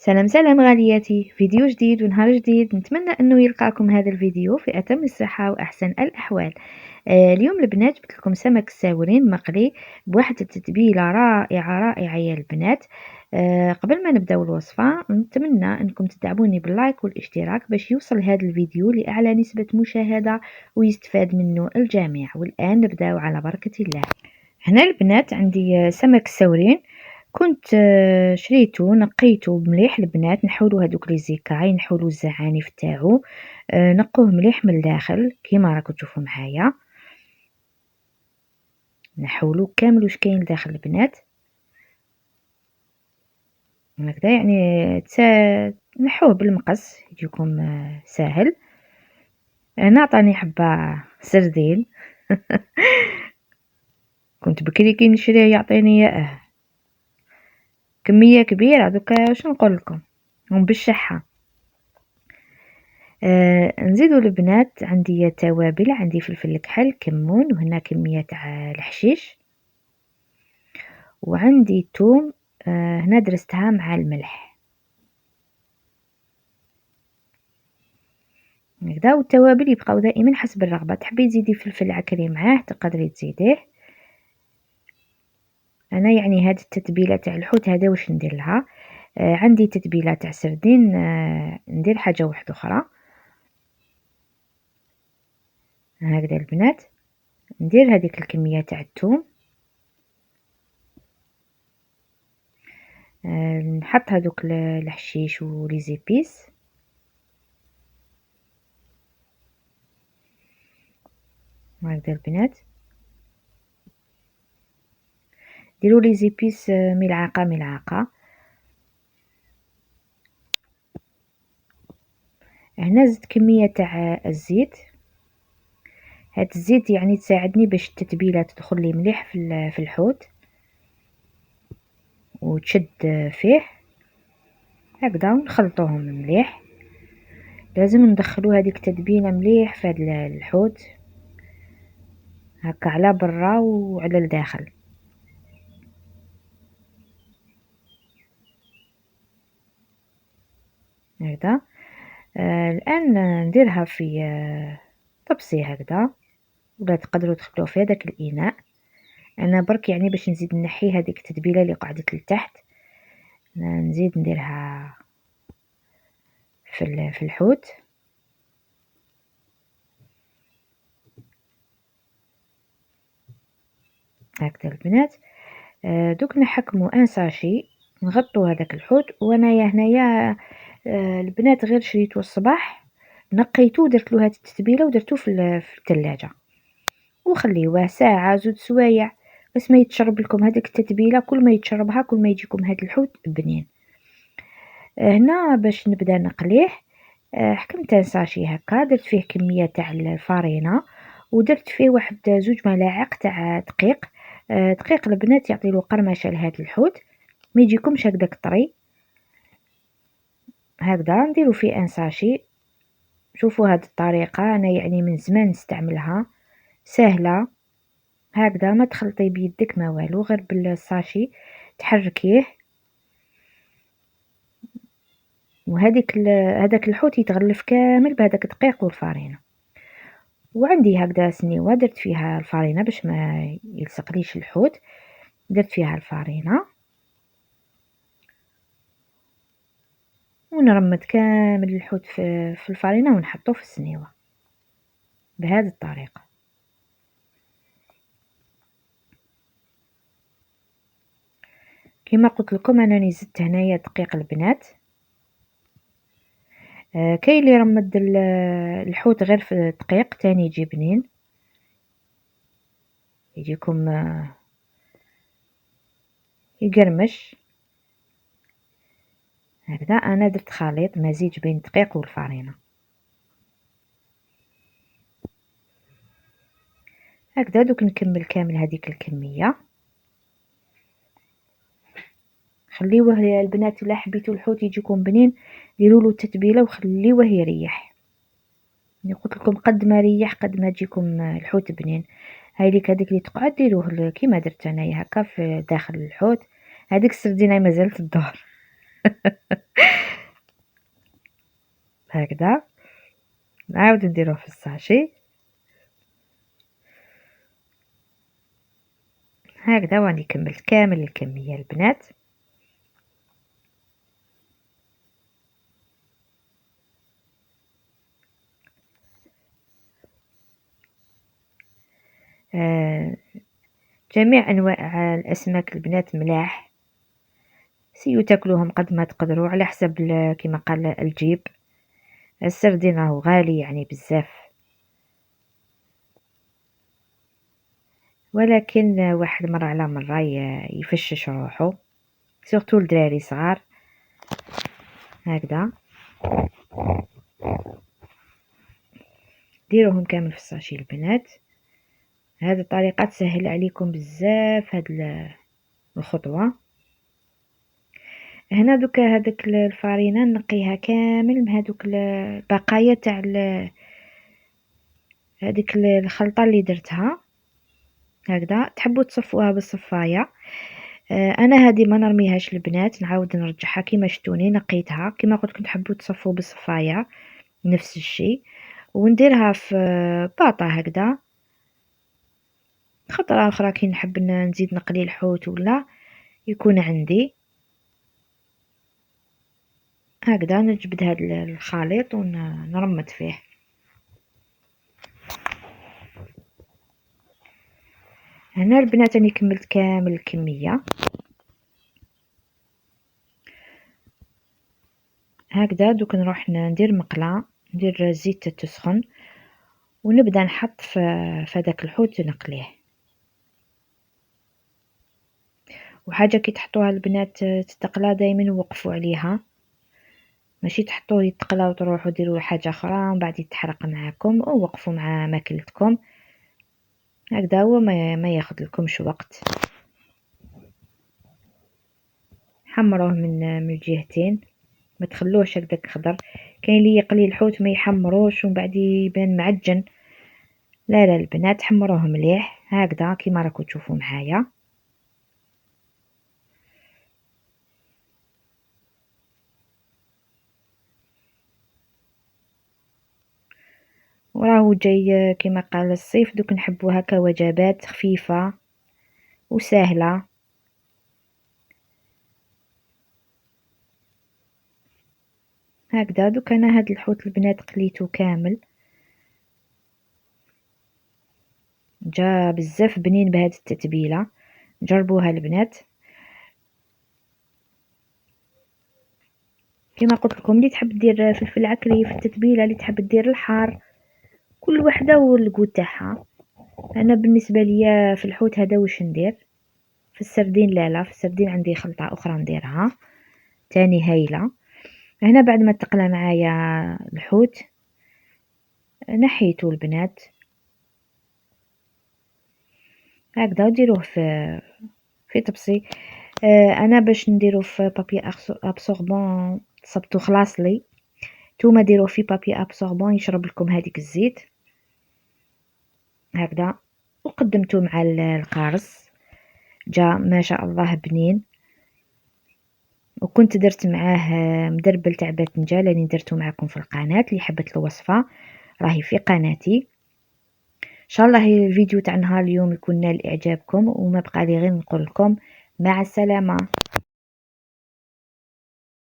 سلام سلام غالياتي، فيديو جديد ونهار جديد. نتمنى انه يلقاكم هذا الفيديو في اتم الصحة واحسن الاحوال. اليوم البنات جبت لكم سمك الساورين مقلي بواحد التتبيله رائعه يا البنات. قبل ما نبداو الوصفه نتمنى انكم تدعموني باللايك والاشتراك باش يوصل هذا الفيديو لاعلى نسبه مشاهده ويستفاد منه الجميع. والان نبداو على بركه الله. هنا البنات عندي سمك الساورين، كنت شريته نقيته مليح البنات. نحولو هادوك لي زيكاي، نحولو الزعانف تاعو، نقوه مليح من الداخل كيما راكم تشوفوا معايا. نحولو كامل واش كاين لداخل البنات هكذا، يعني نحوه بالمقص يجيكم ساهل. هنا عطاني حبه سردين كنت بكري كي نشريه يعطيني اياه كميه كبيره، دوكا واش نقول لكم هم بالشحه. نزيدو البنات عندي توابل، عندي فلفل الكحل، كمون، وهنا كميه تاع الحشيش، وعندي توم هنا درستها مع الملح هكذا. والتوابل يبقاو دائما حسب الرغبه، تحبي تزيدي فلفل عكري معاه تقدري تزيديه. انا يعني هاد التتبيله تاع الحوت هذا واش ندير لها. عندي تتبيله تاع سردين، ندير حاجه واحده اخرى هكذا البنات. ندير هذيك الكميه تاع الثوم، نحط هذوك الحشيش ولي زيبيس هكذا البنات. ديروا لي زيبيس ملعقه. هنا زدت كميه تاع الزيت، هاد الزيت يعني تساعدني باش التتبيله تدخل لي مليح في الحوت وتشد فيه هكذا. ونخلطوهم مليح، لازم ندخلو هذيك التتبيله مليح في هذا الحوت هكا على برا وعلى الداخل هكذا. الان نديرها في طبسي هكذا، ولا تقدروا تخلوه في هذاك الاناء. انا برك يعني باش نزيد نحي هذيك التتبيله اللي قعدت لتحت، نزيد نديرها في الحوت هكذا البنات. دوك نحكمو ان ساشي، نغطو هذاك الحوت. وانايا هنايا البنات غير شريتو الصباح، نقيتو ودرت له هذه التتبيله ودرتو في الثلاجه وخليوه ساعه زوج سوايع بس ما يتشرب لكم هذيك التتبيله. كل ما يتشربها كل ما يجيكم هذا الحوت بنين. هنا باش نبدا نقليه، حكمت ساشي هكا، درت فيه كميه تاع الفارينه ودرت فيه واحد زوج ملاعق تاع دقيق. دقيق البنات يعطي له قرمشه لهذا الحوت، ما يجيكمش هكذاك طري هكذا. نديرو فيه ان ساشي. شوفوا هذه الطريقه انا يعني من زمان نستعملها، سهله هكذا، ما تخلطي بيدك ما والو، غير بالساشي تحركيه هذاك الحوت يتغلف كامل بهذاك الدقيق والفارينه. وعندي هكذا سنيوه درت فيها الفارينه باش ما يلصقليش الحوت، درت فيها الفارينه ونرمد كامل الحوت في الفارينه ونحطه في السنيوه بهذه الطريقه. كما قلت لكم انني زدت هنايا دقيق البنات. كاين اللي يرمد الحوت غير في الدقيق تاني يجي بنين، يجيكم يقرمش هكذا. انا درت خليط مزيج بين الدقيق والفارينه هكذا. دوك نكمل كامل هذيك الكميه، خليوه يا البنات الا حبيتو الحوت يجيكم بنين ديروا له التتبيله وخليوه يريح. قلت لكم قد ما ريح قد ما تجيكم الحوت بنين. هاي ليك هذيك اللي تقعد ديروه كيما درت انايا هكا في داخل الحوت. هذيك السردينه مازالت الدور هكذا نعاود نديروه في الساشي هكذا، واني كملت كامل الكمية البنات. جميع انواع الاسماك البنات ملاح، سيو تاكلوهم قد ما تقدروا على حسب كما قال الجيب. السردين راهو غالي يعني بزاف، ولكن واحد مرة على مرة يفشش روحو، سورتو الدراري صغار. هكذا ديروهم كامل في الساشي البنات. هذه الطريقة تسهل عليكم بزاف هاد الخطوة. هنا دوكا هذاك الفرينة نقيها كامل من هذوك البقايا تاع هذيك الخلطة اللي درتها. هكذا تحبوا تصفوها بالصفاية. انا هذه ما نرميهاش البنات، نعاود نرجعها كيما شتوني نقيتها كيما قلت لكم. تحبوا تصفوا بالصفاية نفس الشيء، ونديرها في باطة هكذا. خطرة اخرى كي نحب نزيد نقلي الحوت ولا يكون عندي هكذا، نجبد هذا الخليط ونرمد فيه. هنا البنات راني كملت كامل الكمية. هكذا دوك نروح ندير مقلة، ندير زيت تسخن ونبدا نحط في هذاك الحوت نقليه. وحاجه كي تحطوها البنات تتقلى دائما وقفوا عليها، ماشي تحطوه يتقلى وتروحوا ديروا حاجه اخرى ومن بعد يتحرق معاكم، او وقفوا مع ماكلتكم. هكذا هو ما ياخذ لكمش وقت. حمروه من الجهتين، ما تخلوهش هكذاك خضر. كاين اللي يقلي الحوت ما يحمروش ومن بعد يبان معجن. لا لا البنات حمروه مليح هكذا كيما راكم تشوفوا معايا. وراهو جاي كما قال الصيف، دوك نحبو هكا وجبات خفيفة وسهلة. هكذا دوك انا هاد الحوت البنات قليتو كامل، جا بزاف بنين بهاد التتبيلة. جربوها البنات. كما قلت لكم اللي تحب دير فلفل عكري في التتبيلة، اللي تحب دير الحار، كل وحده والقو تاعها. انا بالنسبه ليا في الحوت هذا واش ندير. في السردين لا في السردين عندي خلطه اخرى نديرها تاني هايله. هنا بعد ما تقلى معايا الحوت نحيتو البنات هكذا، ديروه في طبسي. انا باش نديرو في بابي ابسوربون صبتو خلاص لي. نتوما ديروه في بابي ابسوربون يشرب لكم هذيك الزيت هكذا، وقدمته مع القارص. جا ما شاء الله بنين. وكنت درت معاه مدربل تاع باذنجان اللي درته معكم في القناه. اللي حبت الوصفه راهي في قناتي. ان شاء الله الفيديو تاع نهار اليوم يكون نال اعجابكم، وما بقى لي غير نقول لكم مع السلامه.